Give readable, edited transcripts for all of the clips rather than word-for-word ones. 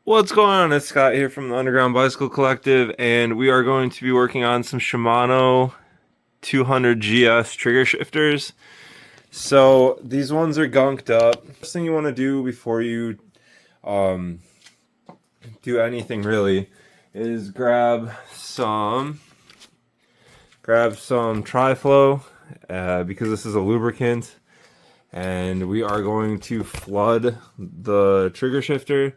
What's going on? It's Scott here from the Underground Bicycle Collective, and we are going to be working on some Shimano 200GS trigger shifters. So these ones are gunked up. First thing you want to do before you do anything really is grab some Tri-Flow because this is a lubricant, and we are going to flood the trigger shifter.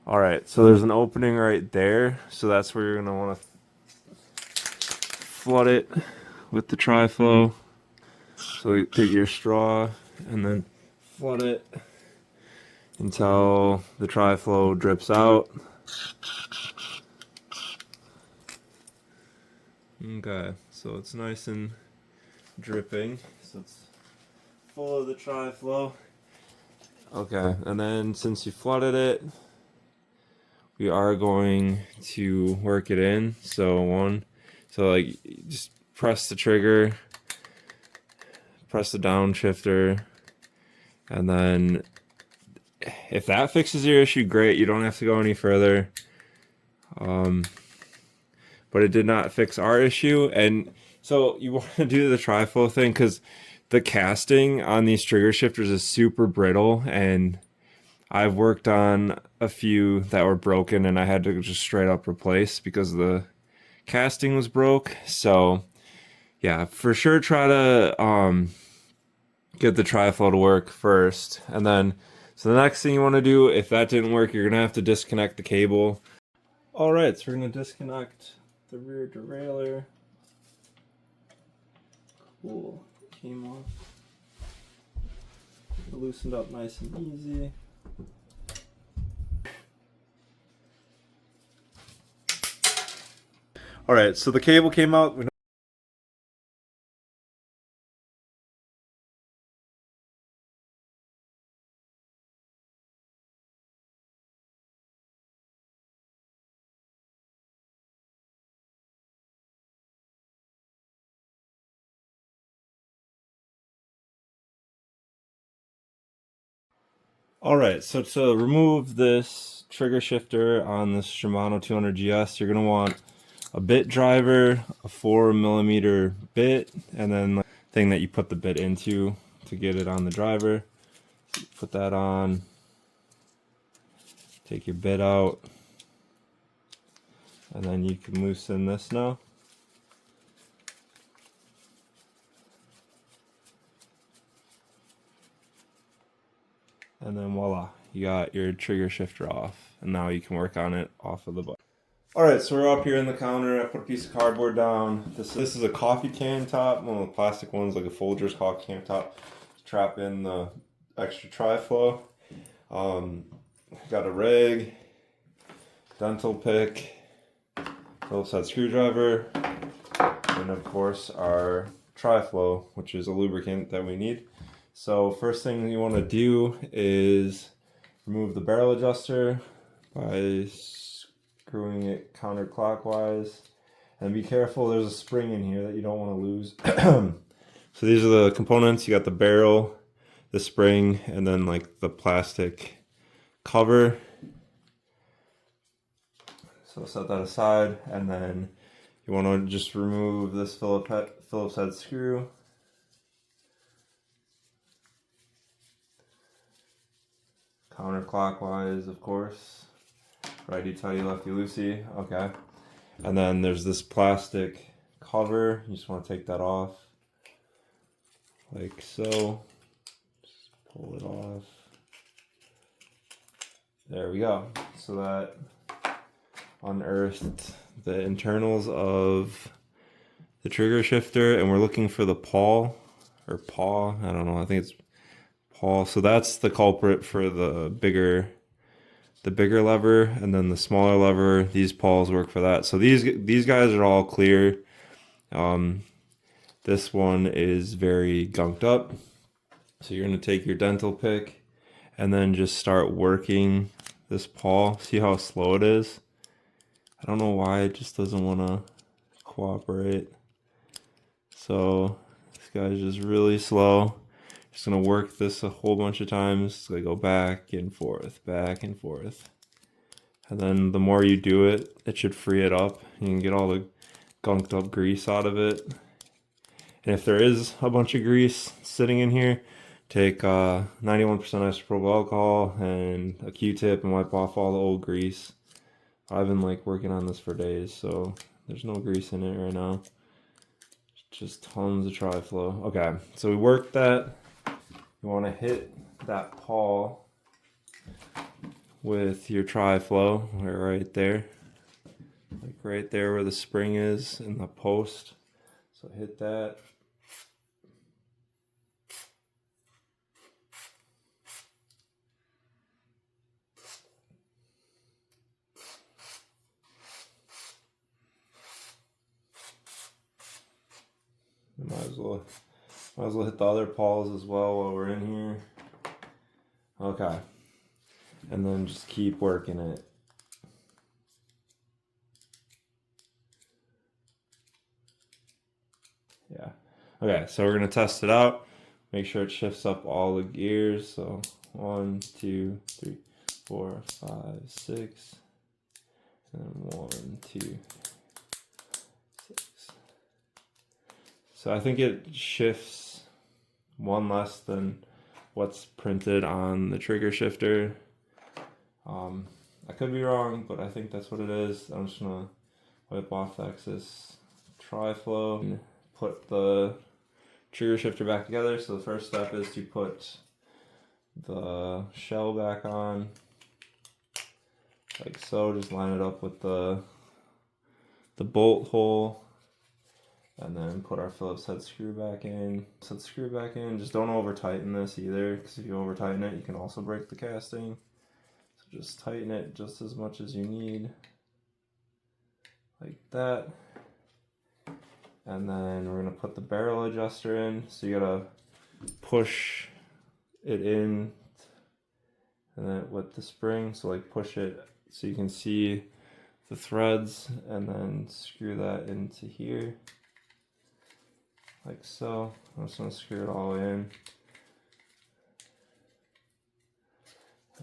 All right, so there's an opening right there, so that's where you're gonna want to flood it with the Tri-Flow. So you take your straw and then flood it until the Tri-Flow drips out. Okay, so it's nice and dripping, so it's full of the Tri-Flow. Okay, and then since you flooded it, we are going to work it in. So like just press the trigger, press the downshifter, and then if that fixes your issue, great. You don't have to go any further. But it did not fix our issue, and so you want to do the Tri-Flow thing because the casting on these trigger shifters is super brittle, and I've worked on a few that were broken and I had to just straight up replace because the casting was broke. So yeah, for sure try to get the Tri-Flow to work first, and then so the next thing you want to do, if that didn't work, you're gonna have to disconnect the cable. All right, so we're gonna disconnect the rear derailleur. Cool, came off. Loosened up nice and easy. All right, so the cable came out. All right, so to remove this trigger shifter on this Shimano 200GS, you're gonna want a bit driver, a 4mm bit, and then the thing that you put the bit into to get it on the driver. So you put that on, take your bit out, and then you can loosen this now. And then voila, you got your trigger shifter off, and now you can work on it off of the bike. All right, so we're up here in the counter. I put a piece of cardboard down. This is a coffee can top, one of the plastic ones, like a Folgers coffee can top. Trap in the extra Tri-Flow. Got a rag, dental pick, Phillips head screwdriver, and of course our Tri-Flow, which is a lubricant that we need. So first thing you want to do is remove the barrel adjuster by screwing it counterclockwise, and be careful, there's a spring in here that you don't want to lose. So these are the components. You got the barrel, the spring, and then like the plastic cover. So set that aside, and then you want to just remove this Phillips head screw. Counterclockwise, of course. Righty tighty, lefty loosey. Okay. And then there's this plastic cover. You just want to take that off. Like so. Just pull it off. There we go. So that unearthed the internals of the trigger shifter, and we're looking for the paw, I don't know, I think it's paw. So that's the culprit for the bigger lever, and then the smaller lever, these paws work for that. So these guys are all clear. This one is very gunked up. So you're going to take your dental pick and then just start working this paw. See how slow it is? I don't know why it just doesn't want to cooperate. So this guy's just really slow. Just gonna work this a whole bunch of times. It's gonna go back and forth, back and forth. And then the more you do it, it should free it up. You can get all the gunked up grease out of it. And if there is a bunch of grease sitting in here, take 91% isopropyl alcohol and a Q-tip and wipe off all the old grease. I've been like working on this for days, so there's no grease in it right now. Just tons of tri-flow. Okay, so we worked that. You want to hit that pawl with your tri-flow right there. Like right there where the spring is in the post. So hit that. Might as well hit the other pawls as well while we're in here. Okay. And then just keep working it. Yeah. Okay, so we're gonna test it out. Make sure it shifts up all the gears. So 1, 2, 3, 4, 5, 6. And 1, 2, 6. So I think it shifts one less than what's printed on the trigger shifter. I could be wrong, but I think that's what it is. I'm just gonna wipe off the excess tri-flow and put the trigger shifter back together. So the first step is to put the shell back on, like so. Just line it up with the bolt hole, and then put our Phillips head screw back in. Just don't over tighten this either, because if you over tighten it, you can also break the casting. So just tighten it just as much as you need, like that. And then we're gonna put the barrel adjuster in. So you gotta push it in, and then with the spring, so like push it so you can see the threads, and then screw that into here, like so. I'm just gonna screw it all in.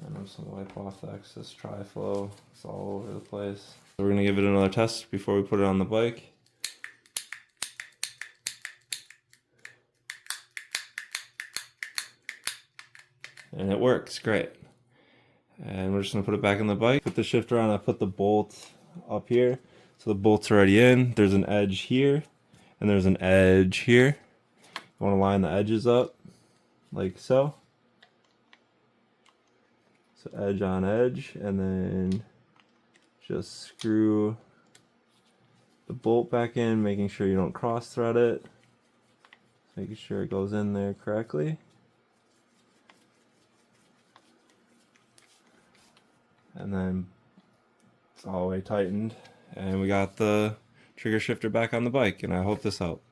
And I'm just gonna wipe off the excess tri-flow. It's all over the place. So we're gonna give it another test before we put it on the bike. And it works great. And we're just gonna put it back in the bike. Put the shifter on. I put the bolt up here, so the bolt's already in. There's an edge here, and there's an edge here. You want to line the edges up like so. So edge on edge, and then just screw the bolt back in, making sure you don't cross thread it. Making sure it goes in there correctly. And then it's all the way tightened, and we got the trigger shifter back on the bike, and I hope this helped.